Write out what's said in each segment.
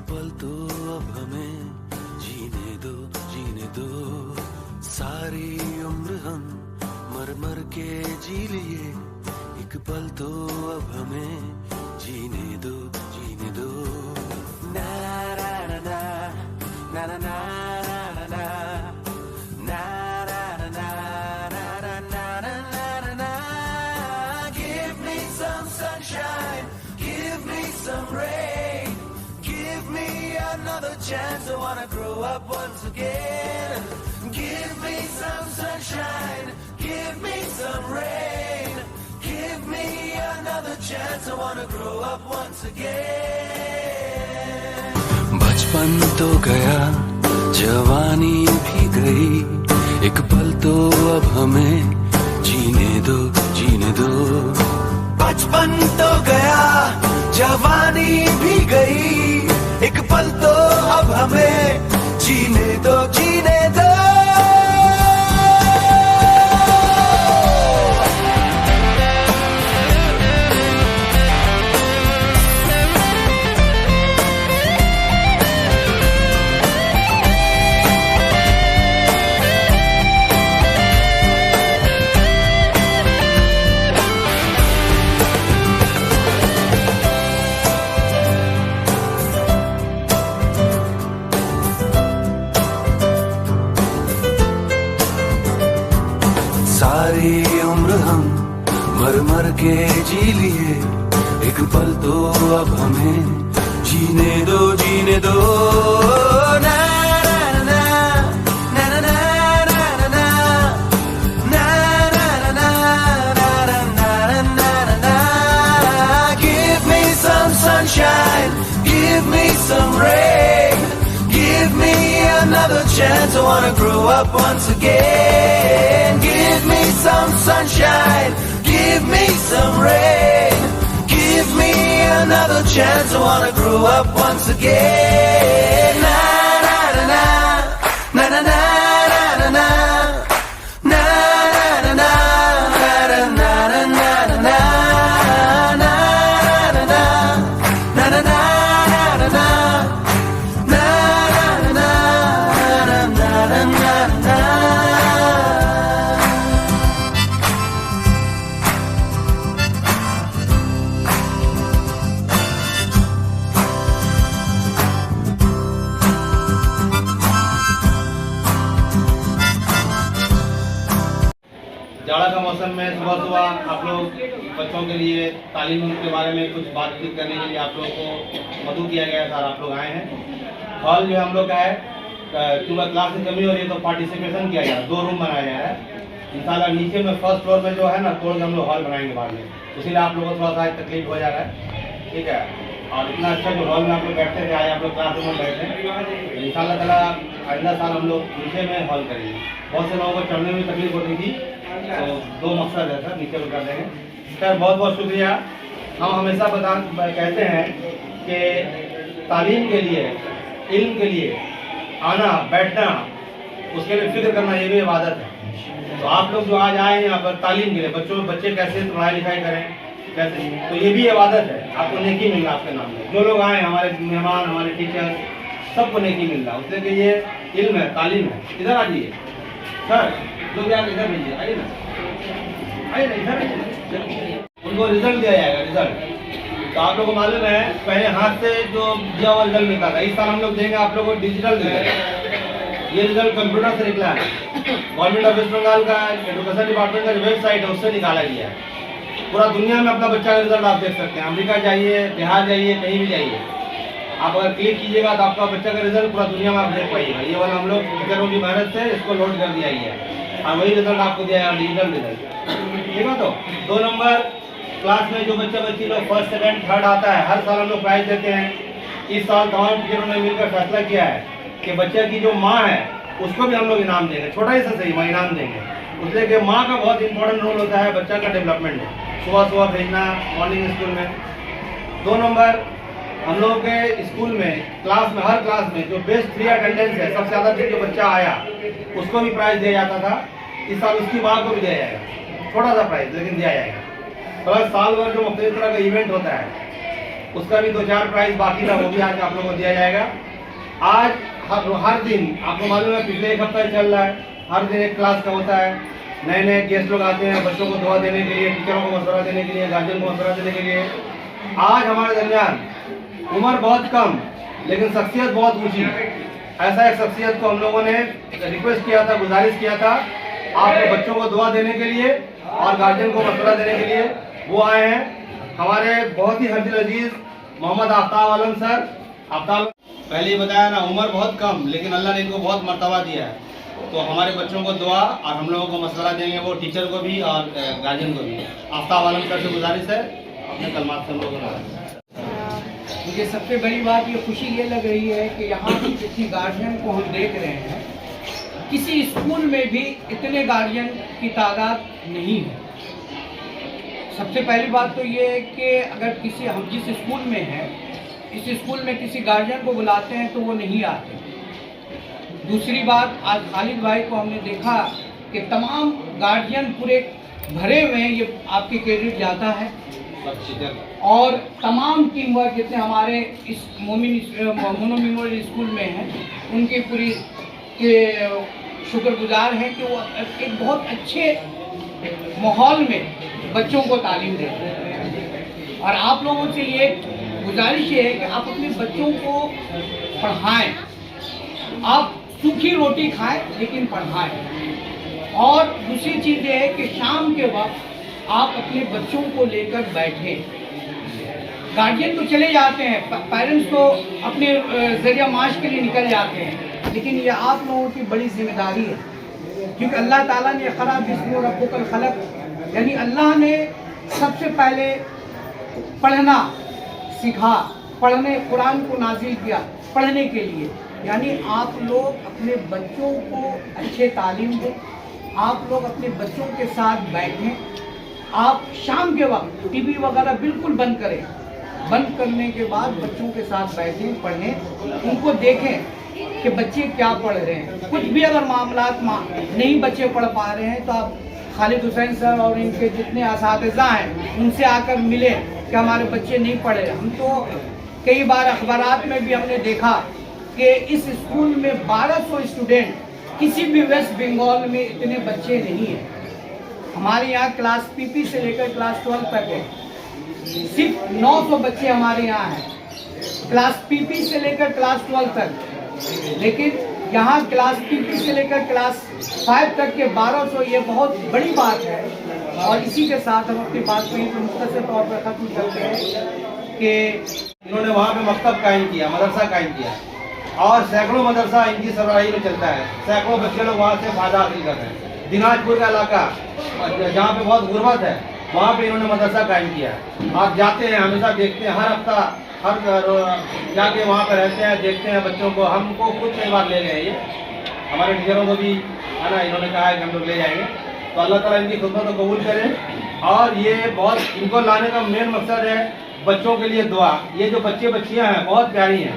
पल तो अब हमें जीने दो सारी उम्र हम मर मर के जी लिए। एक पल तो अब हमें जीने दो ना ना ना ना ना ना ना ना ना ना ना ना ना। Give me some sunshine, give me some rain, give me another chance. I wanna grow up once again. Give me some sunshine, give me some rain, give me another chance. I wanna grow up once again. बचपन तो गया, जवानी भी गई, एक पल तो अब हमें जीने दो। बचपन तो गया, जवानी भी गई, एक पल तो अब हमें जीने दो। सारी उम्र हम मर मर के जी लिए, एक पल तो अब हमें जीने दो ना ना ना ना ना ना ना ना ना। Give me some sunshine, give me some rain, give me another chance. I wanna grow up once again. Give me some sunshine, give me some rain, give me another chance. I wanna grow up once again. Na na na na na na na na na na na na जाड़ा का मौसम में सुबह आप लोग बच्चों के लिए तालीम के बारे में कुछ बातचीत करने के लिए आप लोगों को मदद किया गया है। सर आप लोग आए हैं। हॉल जो हम लोग का है, क्योंकि क्लास की कमी हो रही है तो पार्टिसिपेशन किया गया, 2 रूम बनाया गया है। इंशाल्लाह नीचे में फर्स्ट फ्लोर में जो है ना, तोड़ के हम लोग हॉल बनाएंगे बाद में, इसीलिए आप लोगों को थोड़ा सा तकलीफ हो जा रहा है, ठीक है। और इतना अच्छा जो हॉल में आप लोग बैठते थे, आज आप लोग क्लास में बैठे हैं, इंशाल्लाह ताला अगला साल हम लोग नीचे में हॉल करेंगे। बहुत से लोगों को चढ़ने में तकलीफ होती थी, तो 2 मकसद है सर, नीचे कर देंगे। सर बहुत बहुत शुक्रिया। हम हमेशा कहते हैं कि तालीम के लिए, इल्म के लिए आना बैठना, उसके लिए फिक्र करना, ये भी इबादत है। तो आप लोग जो आज आए हैं यहाँ पर तालीम के लिए, बच्चे कैसे पढ़ाई लिखाई करें कैसे, तो ये भी इबादत है। आपको नेकी मिल रहा आपके नाम में। जो लोग आए, हमारे मेहमान, हमारे टीचर, सबको नेकी मिल रहा है, उससे कि ये इल्म है, तालीम है। इधर आ जाइए सर, जो भी आप इधर भेजिए, आइए ना इधर। उनको रिजल्ट दिया जाएगा, रिजल्ट। तो आप लोगों को मालूम है, पहले हाथ से जो दिया हुआ रिजल्ट मिलता था, इस साल हम लोग देंगे आप लोगों को डिजिटल रिजल्ट। ये रिजल्ट कंप्यूटर से निकला है। गवर्नमेंट ऑफ वेस्ट बंगाल का एजुकेशन डिपार्टमेंट का वेबसाइट है, उससे निकाला गया है। पूरा दुनिया में अपना बच्चा का रिजल्ट आप देख सकते हैं। अमेरिका जाइए, बिहार जाइए, कहीं भी जाइए, आप अगर क्लिक कीजिएगा तो आपका बच्चा का रिजल्ट पूरा दुनिया में आप देख पाइएगा। ये वाला हम लोग टीचरों की मेहनत से इसको लोड कर दिया गया है, और वही रिजल्ट आपको दिया है, डिजिटल रिजल्ट, ठीक है। तो 2 नंबर क्लास में जो बच्ची लोग फर्स्ट सेकंड थर्ड आता है, हर साल हम लोग प्राइज देते हैं। इस साल तमाम टीचरों ने मिलकर फैसला किया है कि बच्चे की जो माँ है उसको भी हम लोग इनाम देंगे, छोटा ही सा सही माँ इनाम देंगे। उसलिए कि माँ का बहुत इंपॉर्टेंट रोल होता है बच्चा का डेवलपमेंट में, सुबह भेजना मॉर्निंग स्कूल में। 2 नंबर हम लोगों के स्कूल में क्लास में, हर क्लास में जो बेस्ट 3 अटेंडेंस है, सबसे ज़्यादा जो बच्चा आया उसको भी प्राइज दिया जाता था। इस साल उसकी माँ को भी दिया जाएगा, छोटा सा प्राइज लेकिन दिया जाएगा। तो साल भर जो मुख्तलिफ तरह का इवेंट होता है, उसका भी 2-4 प्राइज बाकी था, वो भी आज आप लोगों को दिया जाएगा। आज हर दिन आपको मालूम है, पिछले एक हफ्ता चल रहा है, हर दिन एक क्लास का होता है। नए नए गेस्ट लोग आते हैं बच्चों को दुआ देने के लिए, टीचरों को मशवरा देने के लिए, गार्जियन को मशवरा देने के लिए। आज हमारे दरमियान उम्र बहुत कम लेकिन शख्सियत बहुत ऊंची, ऐसा एक शख्सियत को हम लोगों ने रिक्वेस्ट किया था, गुजारिश किया था आप बच्चों को दुआ देने के लिए और गार्जियन को मशवरा देने के लिए। वो आए हैं हमारे बहुत ही हरदिल अजीज मोहम्मद आफ्ताब आलम सर। आफ्ताब पहले ही बताया ना, उम्र बहुत कम लेकिन अल्लाह ने इनको बहुत मर्तबा दिया है, तो हमारे बच्चों को दुआ और हम लोगों को मशवरा देंगे, वो टीचर को भी और गार्जियन को भी। आफ्ताब आलम सर से गुजारिश है अपने कलमात से हम लोगों को। मुझे सबसे बड़ी बात ये खुशी ये लग रही है कि यहाँ की जितनी गार्जियन को हम देख रहे हैं, किसी स्कूल में भी इतने गार्जियन की तादाद नहीं है। सबसे पहली बात तो ये है कि अगर किसी हम जिस स्कूल में हैं, इस स्कूल में किसी गार्जियन को बुलाते हैं तो वो नहीं आते। दूसरी बात, आज खालिद भाई को हमने देखा कि तमाम गार्जियन पूरे भरे हुए हैं, ये आपके क्रेडिट जाता है। और तमाम टीम वर्क जितने हमारे इस मोनो मेमोरियल स्कूल में हैं, उनकी पूरी के शुक्रगुजार हैं कि वो एक बहुत अच्छे माहौल में बच्चों को तालीम देते हैं। और आप लोगों से ये गुजारिश है कि आप अपने बच्चों को पढ़ाएं, आप सूखी रोटी खाएं लेकिन पढ़ाएं। और दूसरी चीज़ ये है कि शाम के वक्त आप अपने बच्चों को लेकर बैठें। गार्जियन तो चले जाते हैं, पेरेंट्स तो अपने जरिया माश के लिए निकल जाते हैं, लेकिन ये आप लोगों की बड़ी जिम्मेदारी है, क्योंकि अल्लाह ताला ने खरा बिस्मि रब्बुकल खलक, यानी अल्लाह ने सबसे पहले पढ़ना सिखा, पढ़ने कुरान को नाजिल किया पढ़ने के लिए। यानी आप लोग अपने बच्चों को अच्छे तालीम दें, आप लोग अपने बच्चों के साथ बैठें। आप शाम के वक्त टीवी वगैरह बिल्कुल बंद करें, बंद करने के बाद बच्चों के साथ बैठें, पढ़ें, उनको देखें कि बच्चे क्या पढ़ रहे हैं। कुछ भी अगर मामलात नहीं बच्चे पढ़ पा रहे हैं तो आप खालिद हुसैन सर और इनके जितने असातिज़ा हैं उनसे आकर मिले कि हमारे बच्चे नहीं पढ़े। हम तो कई बार अखबारात में भी हमने देखा कि इस स्कूल में 1200 स्टूडेंट, किसी भी वेस्ट बंगाल में इतने बच्चे नहीं हैं। हमारे यहाँ क्लास पीपी से लेकर क्लास 12 तक है, सिर्फ 900 बच्चे हमारे यहाँ हैं क्लास पीपी से लेकर क्लास 12 तक। लेकिन यहाँ क्लास पीपी से लेकर क्लास 5 तक के 1200, ये बहुत बड़ी बात है। और इसी के साथ हम अपनी बात को मुख्तसर तौर पर ख़त्म करते हैं कि इन्होंने वहाँ पे मकतब कायम किया, मदरसा कायम किया, और सैकड़ों मदरसा इनकी सरबराही में चलता है। सैकड़ों बच्चे लोग वहाँ से फायदा हासिल कर रहे हैं। दिनाजपुर का इलाका जहाँ पे बहुत गुर्बत है, वहाँ पे इन्होंने मदरसा कायम किया। आप जाते हैं, हमेशा देखते हैं, हर हफ्ता हर जाके वहाँ पर रहते हैं, देखते हैं बच्चों को। हमको खुद कई बार ले गए, ये हमारे टीचरों को भी है ना, इन्होंने कहा है कि हम लोग ले जाएंगे। तो अल्लाह ताला इनकी खुदमत को कबूल करे। और ये बहुत, इनको लाने का मेन मकसद है बच्चों के लिए दुआ। ये जो बच्चे बच्चियाँ हैं बहुत प्यारी हैं,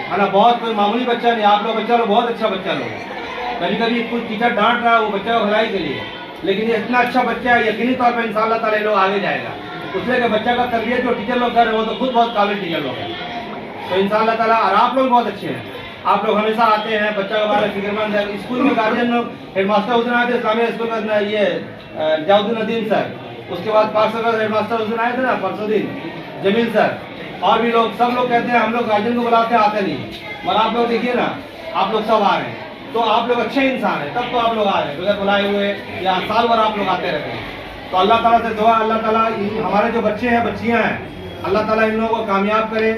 है ना, बहुत कोई मामूली बच्चा नहीं। आप लोग बच्चा लोग बहुत अच्छा बच्चा लोग है। कभी कभी कुछ टीचर डांट रहा है वो बच्चा को भलाई के लिए, लेकिन ये इतना अच्छा बच्चा है, यकीनी तौर पर इंशाअल्लाह ताला लोग आगे जाएगा। उससे कि बच्चा का तरबियत जो टीचर लोग कर रहे हो तो खुद बहुत काबिल टीचर लोग हैं, तो इंशाअल्लाह ताला। और आप लोग बहुत अच्छे हैं, आप लोग हमेशा आते हैं, बच्चा के बारे में फिक्रमंद है। स्कूल में गार्जियन लोग, हेडमास्टर उस दिन आए थे इस्लामिया स्कूल का, ये जाउद्दीन नदीम सर, उसके बाद पार्षद हेडमास्टर उस दिन आए थे ना, परसों दिन जमील सर, और भी लोग, सब लोग कहते हैं हम लोग गार्जियन को बुलाते आते नहीं। मगर आप लोग देखिए ना, आप लोग सब आ रहे हैं, तो आप लोग अच्छे इंसान हैं, तब तो आप लोग आ रहे हैं, बगैर बुलाए हुए, या साल भर आप लोग आते रहते हैं। तो अल्लाह ताला से दुआ, अल्लाह ताला हमारे जो बच्चे हैं बच्चियां हैं, अल्लाह ताला इन लोगों को कामयाब करे,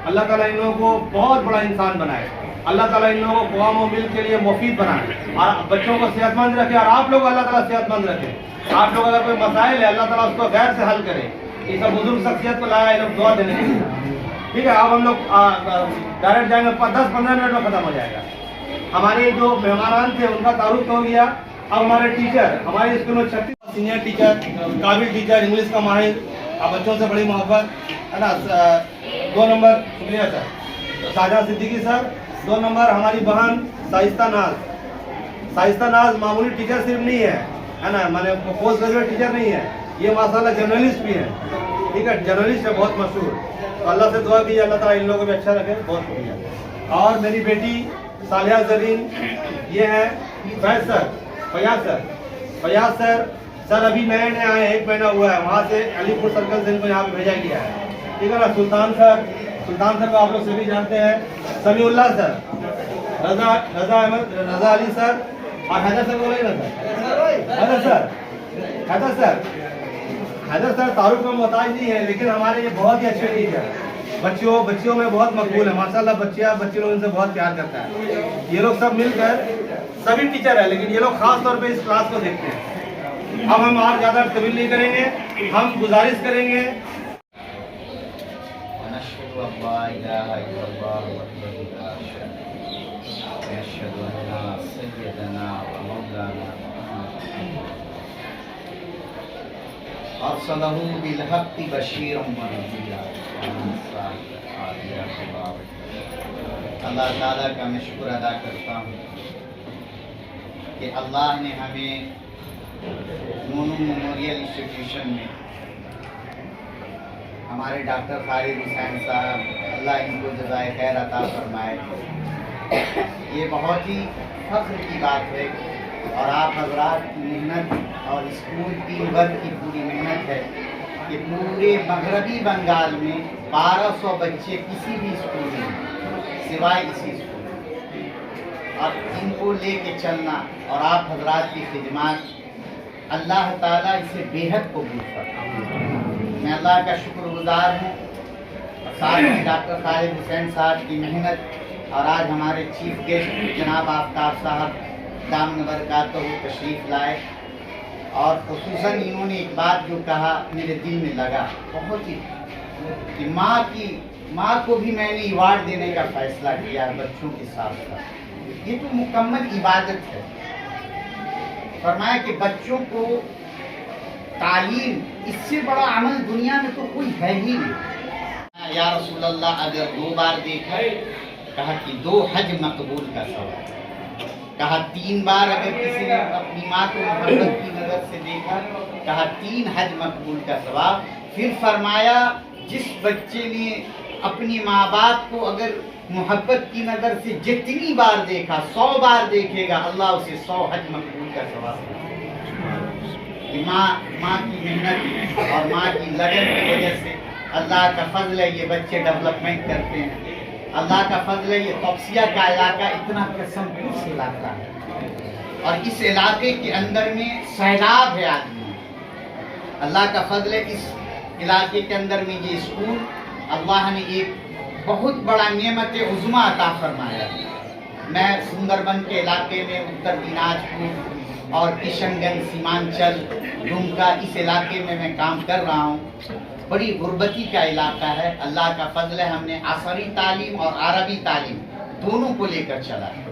अल्लाह ताला इन लोगों को बहुत बड़ा इंसान बनाए, अल्लाह ताला इन लोगों को कौम और मिल्क के लिए मुफीद बनाए, और बच्चों को सेहतमंद रखे, और आप लोग अल्लाह ताला सेहतमंद रखे। आप लोग अगर कोई मसाइल है, अल्लाह ताला उसको गैर से हल करे। ये सब बुजुर्ग शख्सियत को लाया, ये लोग दुआ देने के लिए। ठीक है, अब हम लोग डायरेक्ट जाएंगे, 10-15 मिनट में खत्म हो जाएगा। हमारे जो मेहमान थे उनका तारुफ हो गया। अब हमारे टीचर, हमारे स्कूल में 36 सीनियर टीचर, काबिल टीचर, इंग्लिश का माहिर, अब बच्चों से बड़ी मोहब्बत है ना। 2 नंबर शुक्रिया सर साजा सिद्दीकी सर। 2 नंबर हमारी बहन साइस्ता नाज। साइस्ता नाज मामूली टीचर सिर्फ नहीं है ना, मैंने पोस्ट ग्रेजुएट टीचर नहीं है, ये माशाल्लाह जर्नलिस्ट भी है। ठीक है, जर्नलिस्ट है बहुत मशहूर। तो अल्लाह से दुआ की अल्लाह ताला इन लोगों को भी अच्छा रखे, बहुत शुक्रिया। और मेरी बेटी सालिया जरीन, ये है फैज सर, फयाज सर अभी नए आए, 1 महीना हुआ है, वहाँ से अलीपुर सर्कल से इनको यहाँ पे भेजा गया है, ठीक है ना। सुल्तान सर को आप लोग सभी जानते हैं, समीउल्लाह सर, रजा अली सर और हैदर सर बोले ना सर, हैदर सर तारुफ में मोहताज नहीं है, लेकिन हमारे ये बहुत ही अच्छे टीचर, बच्चियों में बहुत मकबूल है माशाल्लाह। बच्चे लोग इनसे बहुत प्यार करता है। ये लोग सब मिलकर सभी टीचर है, लेकिन ये लोग खास तौर पे इस क्लास को देखते हैं। अब हम और ज्यादा तवील नहीं करेंगे, हम गुजारिश करेंगे। अल्लाह ताला का मैं शुक्र अदा करता हूँ कि अल्लाह ने हमें नूनू मेमोरियल इंस्टीट्यूशन में हमारे डॉक्टर खालिद हुसैन साहब, अल्लाह इनको जज़ाए खैर अता फरमाए। ये बहुत ही फख्र की बात है और आप हजरात की मेहनत और स्कूल टीम वर्क की पूरी मेहनत है कि पूरे मगरबी बंगाल में 1200 बच्चे किसी भी स्कूल में सिवाय इसी स्कूल में, और इनको लेके चलना और आप हजरात की खिदमत, अल्लाह ताला इसे बेहद कबूल करता। मैं अल्लाह का शुक्रगुजार हूँ। साथ में डॉक्टर खालिद हुसैन साहब की मेहनत और आज हमारे चीफ गेस्ट जनाब आफ्ताब साहब दामन बरकातहू तशरीफ़ लाए, और खुसूसन इन्होंने एक बात जो कहा मेरे दिल में लगा बहुत ही, कि माँ को भी मैंने अवार्ड देने का फैसला किया बच्चों के साथ साथ। ये तो मुकम्मल इबादत है। फरमाया कि बच्चों को तालीम, इससे बड़ा अमल दुनिया में तो कोई है ही नहीं। या रसूल अल्लाह, अगर 2 बार देखा, कहा कि 2 हज मकबूल का सवाब, कहा 3 बार अगर किसी ने अपनी माँ को मोहब्बत की नज़र से देखा, कहा 3 हज मकबूल का सवाब। फिर फरमाया जिस बच्चे ने अपनी माँ बाप को अगर मोहब्बत की नज़र से जितनी बार देखा, 100 बार देखेगा, अल्लाह उसे 100 हज मकबूल का सवाब। माँ की मेहनत और माँ की लगन की वजह से अल्लाह का फजल है, ये बच्चे डेवलपमेंट करते हैं। अल्लाह का फजल है, ये तौसिया का इलाका इतना कसमपूस इलाका है और इस इलाके के अंदर में सैलाब है आदमी। अल्लाह का फजल है, इस इलाके के अंदर में ये स्कूल अल्लाह ने एक बहुत बड़ा नेमत उज़्मा अता फरमाया। मैं सुंदरबन के इलाके में उत्तर दिनाजपुर और किशनगंज, सीमांचल, दुमका, इस इलाके में मैं काम कर रहा हूँ। बड़ी गुर्बती का इलाका है। अल्लाह का फजल है, हमने असरी तालीम और अरबी तालीम दोनों को लेकर चला है।